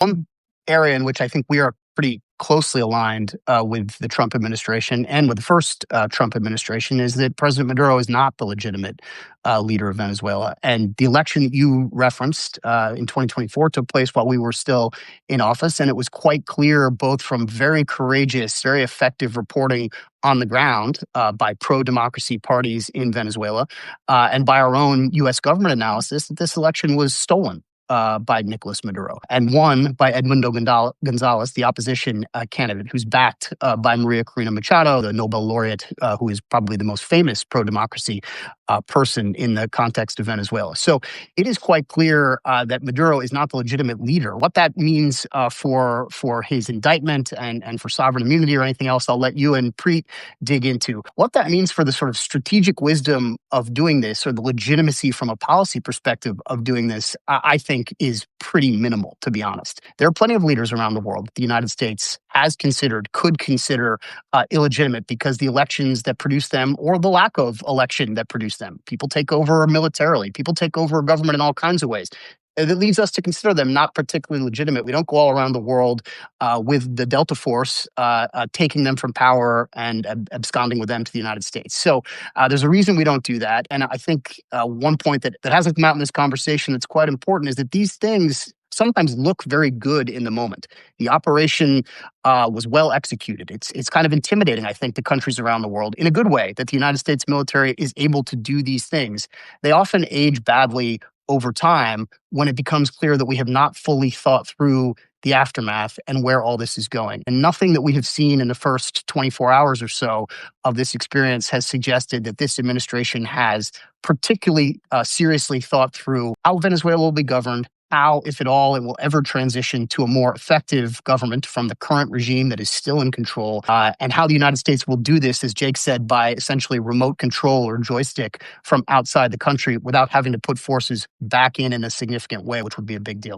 One area in which I think we are pretty closely aligned with the Trump administration and with the first Trump administration is that President Maduro is not the legitimate leader of Venezuela. And the election that you referenced in 2024 took place while we were still in office. And it was quite clear, both from very courageous, very effective reporting on the ground by pro-democracy parties in Venezuela and by our own U.S. government analysis, that this election was stolen by Nicolas Maduro and won by Edmundo Gonzalez, the opposition candidate, who's backed by Maria Corina Machado, the Nobel laureate, who is probably the most famous pro-democracy person in the context of Venezuela. So it is quite clear that Maduro is not the legitimate leader. What that means for his indictment and for sovereign immunity or anything else, I'll let you and Preet dig into. What that means for the sort of strategic wisdom of doing this, or the legitimacy from a policy perspective of doing this, I think is pretty minimal, to be honest. There are plenty of leaders around the world that the United States could consider illegitimate because the elections that produce them, or the lack of election that produced them, people take over militarily, people take over government in all kinds of ways. That leads us to consider them not particularly legitimate. We don't go all around the world with the Delta Force taking them from power and absconding with them to the United States. So there's a reason we don't do that. And I think one point that hasn't come out in this conversation that's quite important is that these things sometimes look very good in the moment. The operation was well executed. It's kind of intimidating, I think, to countries around the world in a good way that the United States military is able to do these things. They often age badly over time when it becomes clear that we have not fully thought through the aftermath and where all this is going. And nothing that we have seen in the first 24 hours or so of this experience has suggested that this administration has particularly seriously thought through how Venezuela will be governed, how, if at all, it will ever transition to a more effective government from the current regime that is still in control, and how the United States will do this, as Jake said, by essentially remote control or joystick from outside the country without having to put forces back in a significant way, which would be a big deal.